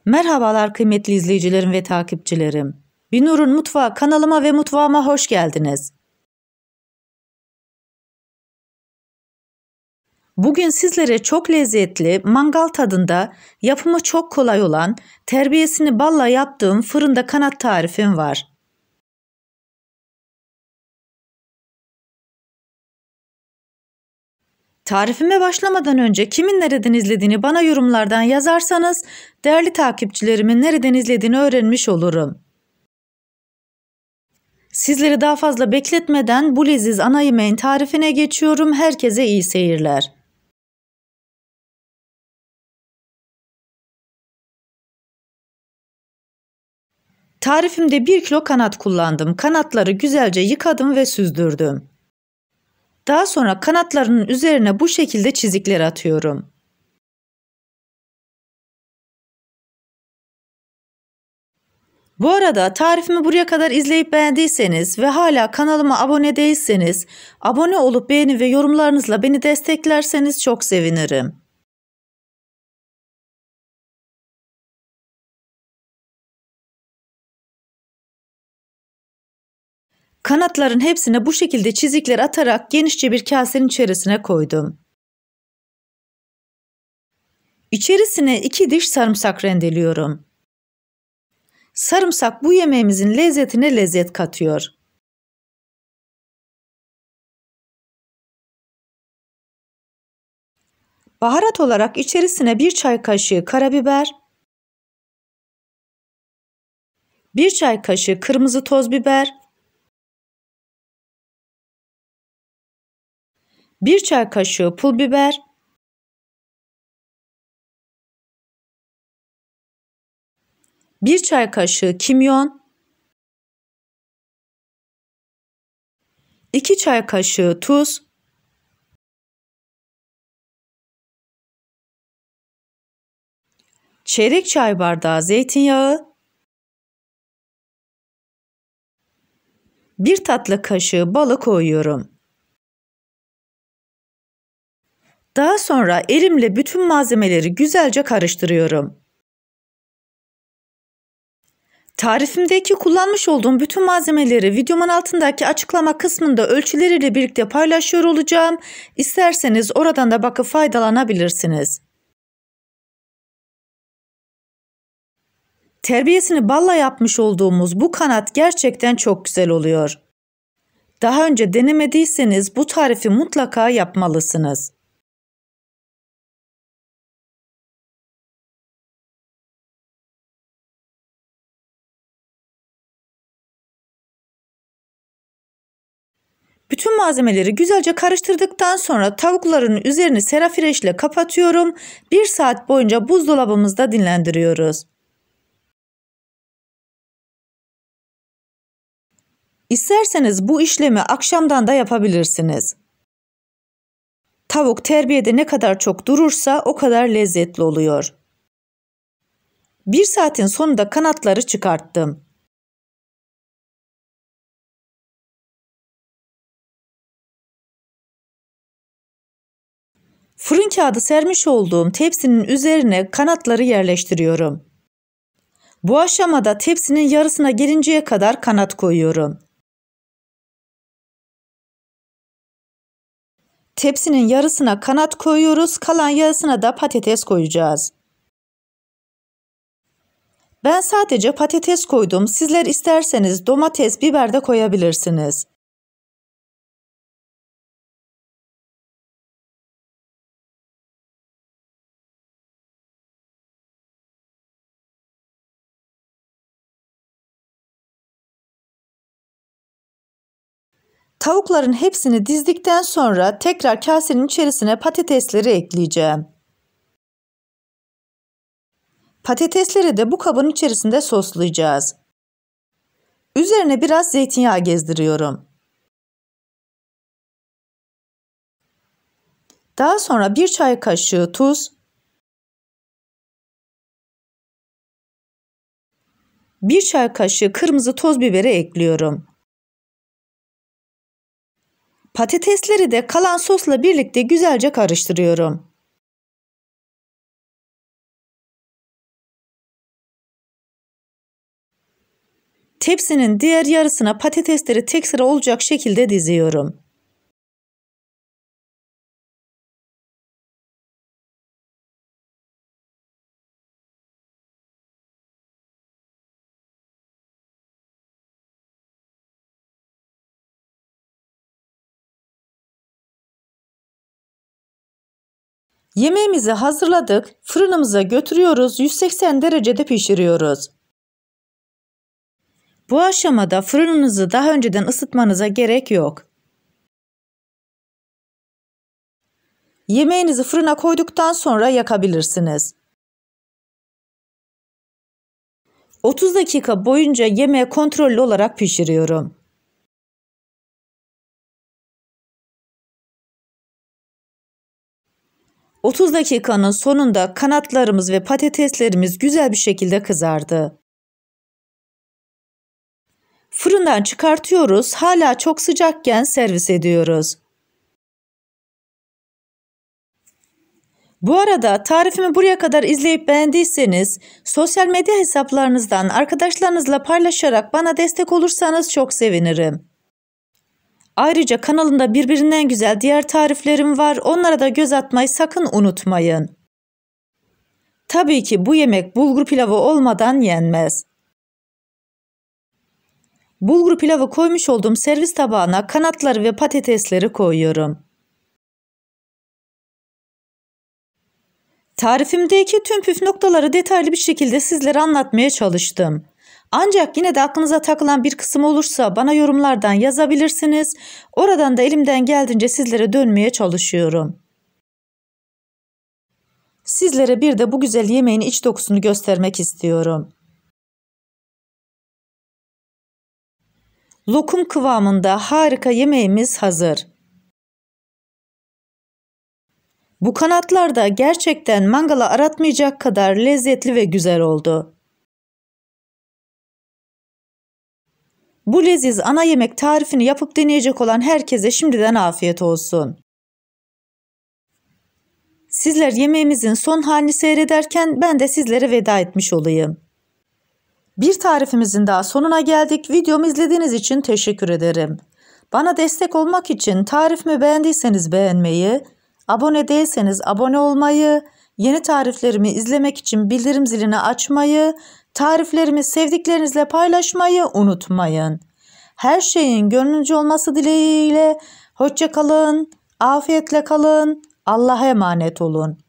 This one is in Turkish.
Merhabalar kıymetli izleyicilerim ve takipçilerim. Binur'un Mutfağı kanalıma ve mutfağıma hoş geldiniz. Bugün sizlere çok lezzetli, mangal tadında, yapımı çok kolay olan, terbiyesini balla yaptığım fırında kanat tarifim var. Tarifime başlamadan önce kimin nereden izlediğini bana yorumlardan yazarsanız, değerli takipçilerimin nereden izlediğini öğrenmiş olurum. Sizleri daha fazla bekletmeden bu leziz ana yemeğin tarifine geçiyorum. Herkese iyi seyirler. Tarifimde 1 kilo kanat kullandım. Kanatları güzelce yıkadım ve süzdürdüm. Daha sonra kanatlarının üzerine bu şekilde çizikler atıyorum. Bu arada tarifimi buraya kadar izleyip beğendiyseniz ve hala kanalıma abone değilseniz, abone olup beğeni ve yorumlarınızla beni desteklerseniz çok sevinirim. Kanatların hepsine bu şekilde çizikler atarak genişçe bir kasenin içerisine koydum. İçerisine 2 diş sarımsak rendeliyorum. Sarımsak bu yemeğimizin lezzetine lezzet katıyor. Baharat olarak içerisine 1 çay kaşığı karabiber, 1 çay kaşığı kırmızı toz biber, 1 çay kaşığı pul biber, 1 çay kaşığı kimyon, 2 çay kaşığı tuz, 1 çeyrek çay bardağı zeytinyağı, 1 tatlı kaşığı balı koyuyorum. Daha sonra elimle bütün malzemeleri güzelce karıştırıyorum. Tarifimdeki kullanmış olduğum bütün malzemeleri videomun altındaki açıklama kısmında ölçüleriyle birlikte paylaşıyor olacağım. İsterseniz oradan da bakıp faydalanabilirsiniz. Terbiyesini balla yapmış olduğumuz bu kanat gerçekten çok güzel oluyor. Daha önce denemediyseniz bu tarifi mutlaka yapmalısınız. Bütün malzemeleri güzelce karıştırdıktan sonra tavukların üzerini serafireş ile kapatıyorum. 1 saat boyunca buzdolabımızda dinlendiriyoruz. İsterseniz bu işlemi akşamdan da yapabilirsiniz. Tavuk terbiyede ne kadar çok durursa o kadar lezzetli oluyor. 1 saatin sonunda kanatları çıkarttım. Fırın kağıdı sermiş olduğum tepsinin üzerine kanatları yerleştiriyorum. Bu aşamada tepsinin yarısına gelinceye kadar kanat koyuyorum. Tepsinin yarısına kanat koyuyoruz, kalan yarısına da patates koyacağız. Ben sadece patates koydum. Sizler isterseniz domates, biber de koyabilirsiniz. Tavukların hepsini dizdikten sonra tekrar kasenin içerisine patatesleri ekleyeceğim. Patatesleri de bu kabın içerisinde soslayacağız. Üzerine biraz zeytinyağı gezdiriyorum. Daha sonra 1 çay kaşığı tuz, 1 çay kaşığı kırmızı toz biberi ekliyorum. Patatesleri de kalan sosla birlikte güzelce karıştırıyorum. Tepsinin diğer yarısına patatesleri tek sıra olacak şekilde diziyorum. Yemeğimizi hazırladık. Fırınımıza götürüyoruz. 180 derecede pişiriyoruz. Bu aşamada fırınınızı daha önceden ısıtmanıza gerek yok. Yemeğinizi fırına koyduktan sonra yakabilirsiniz. 30 dakika boyunca yemeği kontrollü olarak pişiriyorum. ...30 dakikanın sonunda kanatlarımız ve patateslerimiz güzel bir şekilde kızardı. Fırından çıkartıyoruz. Hala çok sıcakken servis ediyoruz. Bu arada tarifimi buraya kadar izleyip beğendiyseniz sosyal medya hesaplarınızdan arkadaşlarınızla paylaşarak bana destek olursanız çok sevinirim. Ayrıca kanalımda birbirinden güzel diğer tariflerim var. Onlara da göz atmayı sakın unutmayın. Tabii ki bu yemek bulgur pilavı olmadan yenmez. Bulgur pilavı koymuş olduğum servis tabağına kanatları ve patatesleri koyuyorum. Tarifimdeki tüm püf noktaları detaylı bir şekilde sizlere anlatmaya çalıştım. Ancak yine de aklınıza takılan bir kısım olursa bana yorumlardan yazabilirsiniz. Oradan da elimden geldiğince sizlere dönmeye çalışıyorum. Sizlere bir de bu güzel yemeğin iç dokusunu göstermek istiyorum. Lokum kıvamında harika yemeğimiz hazır. Bu kanatlar da gerçekten mangala aratmayacak kadar lezzetli ve güzel oldu. Bu leziz ana yemek tarifini yapıp deneyecek olan herkese şimdiden afiyet olsun. Sizler yemeğimizin son halini seyrederken ben de sizlere veda etmiş olayım. Bir tarifimizin daha sonuna geldik. Videomu izlediğiniz için teşekkür ederim. Bana destek olmak için tarifimi beğendiyseniz beğenmeyi, abone değilseniz abone olmayı, yeni tariflerimi izlemek için bildirim zilini açmayı, tariflerimi sevdiklerinizle paylaşmayı unutmayın. Her şeyin gönlünüzce olması dileğiyle hoşça kalın, afiyetle kalın, Allah'a emanet olun.